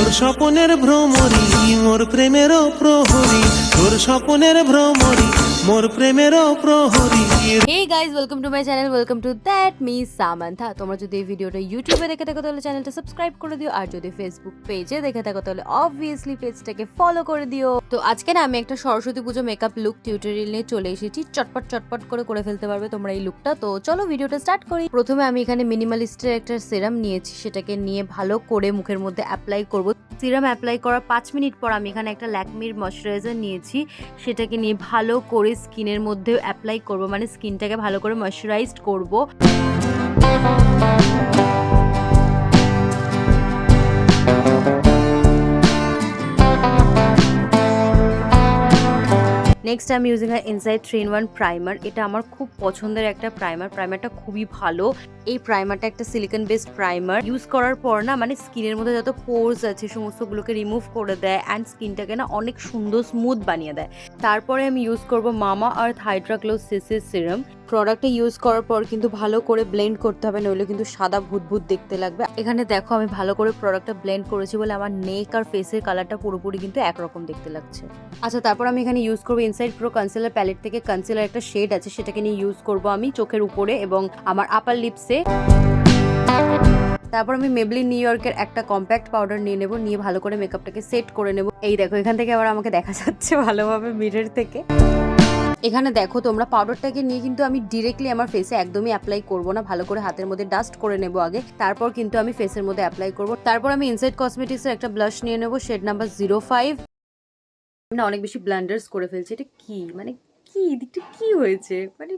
তোর স্বপনের ভ্রমরি মোর প্রেমেরও প্রহরী, তোর স্বপনের ভ্রমরি মোর প্রেমেরও প্রহরী। Hey guys, welcome to my channel, welcome to that me Samanta. তোমরা যদি এই ভিডিওটা ইউটিউবে দেখে থাকো তাহলে চ্যানেলটা সাবস্ক্রাইব করে দিও, আর যদি ফেসবুক পেজে দেখে থাকো তাহলে অবভিয়াসলি পেজটাকে ফলো করে দিও। তো আজকে না আমি একটা সরস্বতী পুজো মেকআপ লুক টিউটোরিয়াল নিয়ে চলে এসেছি। চটপট করে ফেলতে পারবে তোমরা এই লুকটা। তো চলো ভিডিওটা স্টার্ট করি। প্রথমে আমি এখানে মিনিমালিস্টের একটা সিরাম নিয়েছি, সেটাকে নিয়ে ভালো করে মুখের মধ্যে অ্যাপ্লাই করব। সিরাম অ্যাপ্লাই করার 5 মিনিট পর আমি এখানে একটা ল্যাকমির ময়শ্চারাইজার নিয়েছি, সেটাকে নিয়ে ভালো করে স্কিনের মধ্যে অ্যাপ্লাই করব, মানে স্কিনটাকে ভালো করে ময়শ্চারাইজড করব। নেক্সট আমি ইউজিং ইনসাইড 3-in-1 প্রাইমার। এটা আমার খুব পছন্দের একটা প্রাইমারটা খুবই ভালো। এই প্রাইমারটা একটা সিলিকন বেসড প্রাইমার। ইউজ করার পর না মানে স্কিনের মধ্যে যত পোরস আছে সমস্তগুলোকে রিমুভ করে দেয় অ্যান্ড স্কিনটাকে না অনেক সুন্দর স্মুথ বানিয়ে দেয়। তারপরে আমি ইউজ করব মামা আর্থ হাইড্রা গ্লো সিসি সিরাম। প্রোডাক্টটা ইউজ করার পর কিন্তু ভালো করে ব্লেন্ড করতে হবে, নইলে কিন্তু সাদা ভূত দেখতে লাগবে। এখানে দেখো আমি ভালো করে প্রোডাক্টটা ব্লেন্ড করেছি বলে আমার নেক আর ফেসের কালারটা পুরোপুরি কিন্তু একরকম দেখতে লাগছে। আচ্ছা, তারপর আমি এখানে ইউজ করবো ইনসাইড প্রো কনসিলার প্যালেট থেকে কনসিলার একটা শেড আছে, সেটাকে নিয়ে ইউজ করব আমি চোখের উপরে এবং আমার আপার লিপসে। তারপর আমি মেবলিন নিউ ইয়র্কের একটা কম্প্যাক্ট পাউডার নিয়ে নেব, নিয়ে ভালো করে মেকআপটাকে সেট করে নেব। এই দেখো এখান থেকে আবার আমাকে দেখা যাচ্ছে ভালোভাবে মিরর থেকে। এখানে দেখো তোমরা পাউডারটাকে নিয়ে কিন্তু আমি ডিরেক্টলি আমার ফেসে একদমই অ্যাপ্লাই করব না, ভালো করে হাতের মধ্যে ডাস্ট করে নেব আগে, তারপর কিন্তু আমি ফেসের মধ্যে অ্যাপ্লাই করব। তারপর আমি ইনসাইড কসমেটিক্সের একটা ব্লাশ নিয়ে নেব, শেড নাম্বার 05। না অনেক বেশি ব্লান্ডার্স করে ফেলছি, এটা কি মানে কি দিকটা কি হয়েছে, মানে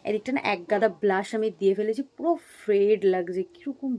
এদিকটা না এক গাদা ব্লাশ আমি দিয়ে ফেলেছি, পুরো ফেড লাগছে কিরকম।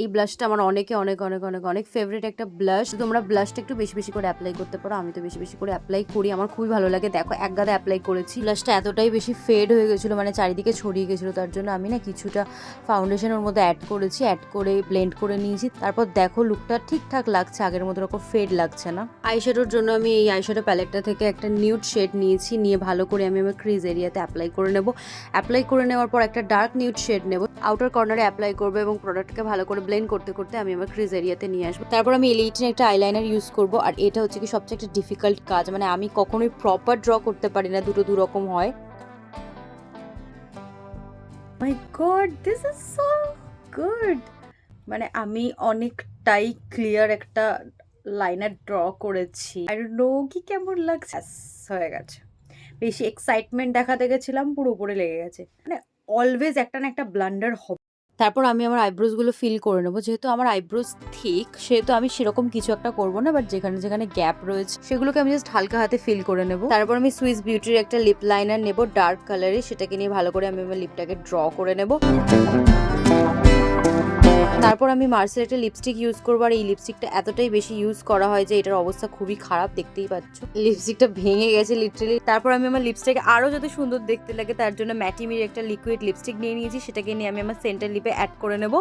এই ব্লাশটা আমার অনেক ফেভারিট একটা ব্লাশ। তোমরা ব্লাশটা একটু বেশি করে অ্যাপ্লাই করতে পারো, আমি তো বেশি করে অ্যাপ্লাই করি, আমার খুবই ভালো লাগে। দেখো এক গাদা অ্যাপ্লাই করেছি, ব্লাশটা এতটাই বেশি ফেড হয়ে গেছিলো, মানে চারিদিকে ছড়িয়ে গেছিলো, তার জন্য আমি না কিছুটা ফাউন্ডেশন ওর মধ্যে অ্যাড করেছি, অ্যাড করে ব্লেন্ড করে নিয়েছি। তারপর দেখো লুকটা ঠিকঠাক লাগছে, আগের মতো ওরকম ফেড লাগছে না। আইশ্যাডোর জন্য আমি এই আইশ্যাডো প্যালেটটা থেকে একটা নিউড শেড নিয়েছি, নিয়ে ভালো করে আমি আমার ক্রিজ এরিয়াতে অ্যাপ্লাই করে নেব। অ্যাপ্লাই করে নেওয়ার পর একটা ডার্ক নিউড শেড নেব, আউটার কর্নারে অ্যাপ্লাই করবো এবং প্রোডাক্টকে ভালো করে ব্লেন্ড করতে আমি আমার ক্রিজ এরিয়াতে নিয়ে আসবো। তারপর আমি এলিটিন একটা আইলাইনার ইউজ করব, আর এটা হচ্ছে কি সবচেয়ে একটা ডিফিকাল্ট কাজ, মানে আমি কখনোই প্রপার ড্র করতে পারি না, দুটো দুরকম হয়। My god, this is so good. মানে আমি অনেকটাই ক্লিয়ার একটা লাইনার ড্র করেছি, আই ডোন্ট নো কি কেমন লাগছে। হয়ে গেছে, বেশি এক্সাইটমেন্ট দেখাতে গেছিলাম, পুরো উপরে লেগে গেছে। মানে অলওয়েজ একটা না একটা ব্লান্ডার হবে। তারপর আমি আমার আইব্রোজগুলো ফিল করে নেবো, যেহেতু আমার আইব্রোজ থিক সেহেতু আমি সেরকম কিছু একটা করবো না, বাট যেখানে গ্যাপ রয়েছে সেগুলোকে আমি জাস্ট হালকা হাতে ফিল করে নেবো। তারপর আমি সুইস বিউটির একটা লিপ লাইনার নেবো ডার্ক কালারে, সেটাকে নিয়ে ভালো করে আমি আমার লিপটাকে ড্র করে নেবো। তারপর আমি মার্সের একটা লিপস্টিক ইউজ করবো, আর এই লিপস্টিকটা এতটাই বেশি ইউজ করা হয় যে এটার অবস্থা খুবই খারাপ, দেখতেই পাচ্ছ লিপস্টিকটা ভেঙে গেছে লিটারালি। তারপর আমি আমার লিপস্টিককে আরো যাতে সুন্দর দেখতে লাগে তার জন্য ম্যাটিমির একটা লিকুইড লিপস্টিক নিয়ে নিয়েছি, সেটাকে নিয়ে আমি আমার সেন্টার লিপে অ্যাড করে নেবো।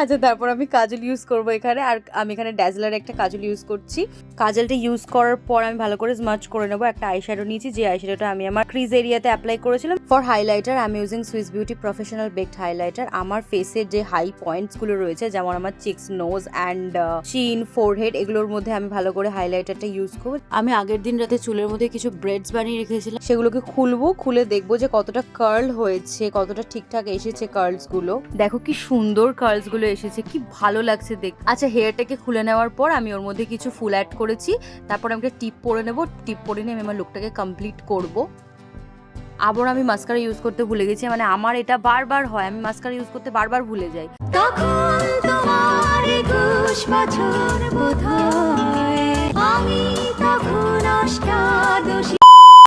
আচ্ছা, তারপর আমি কাজল ইউজ করবো এখানে, আর আমি এখানে ড্যাজলার একটা কাজল ইউজ করছি। কাজলটা ইউজ করার পর আমি ভালো করে স্মাচ করে নেবো। একটা আইশ্যাডো নিয়েছি, যে আইশ্যাডোটা আমি আমার ক্রিজ এরিয়াতে অ্যাপ্লাই করেছিলাম। ফর হাইলাইটার আমি using Swiss beauty professional baked highlighter. আমার ফেসের যে হাই পয়েন্টস গুলো রয়েছে, যেমন আমার চিক্স, নোজ অ্যান্ড চিন, ফোরহেড, এগুলোর মধ্যে আমি ভালো করে হাইলাইটারটা ইউজ করবো। আমি আগের দিন রাতে চুলের মধ্যে কিছু ব্রেডস বানিয়ে রেখেছিলাম, সেগুলোকে খুলে দেখবো যে কতটা কার্ল হয়েছে, কতটা ঠিকঠাক এসেছে কার্লস গুলো। দেখো কি সুন্দর কার্লস গুলো এসেছে, কি ভালো লাগছে দেখতে। আচ্ছা, হেয়ারটাকে খুলে নেওয়ার পর আমি ওর মধ্যে কিছু ফুল অ্যাড করেছি, তারপর আমি টিপ পরে নেবো। টিপ পরে নিয়ে আমি আমার লুকটাকে কমপ্লিট করবো। আবার আমি মাস্কারা ইউজ করতে ভুলে গেছি, মানে আমার এটা বারবার হয়, আমি মাস্কারা ইউজ করতে বারবার ভুলে যাই। তখন তোমার 21 বছর বোধহয়, আমি তখন অষ্টাদশ।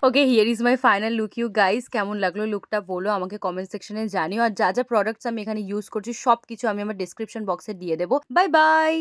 Okay, here is my final look you guys. কেমন লাগলো লুকটা বলো আমাকে কমেন্ট সেকশনে জানিও, আর যা প্রোডাক্টস আমি এখানে ইউজ করছি সব কিছু আমি আমার ডেসক্রিপশন বক্সে দিয়ে দেবো। Bye bye.